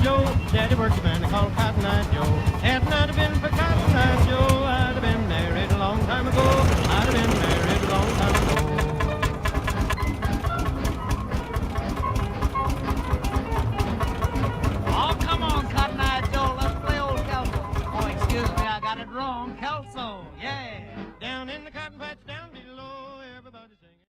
Joe. Daddy worked a man they call Cotton Eye Joe. Had it not have been for Cotton Eye Joe, I'd have been married a long time ago. I'd have been married a long time ago. Oh, come on, Cotton Eye Joe, let's play old Kelso. Oh, excuse me, I got it wrong. Kelso, yeah.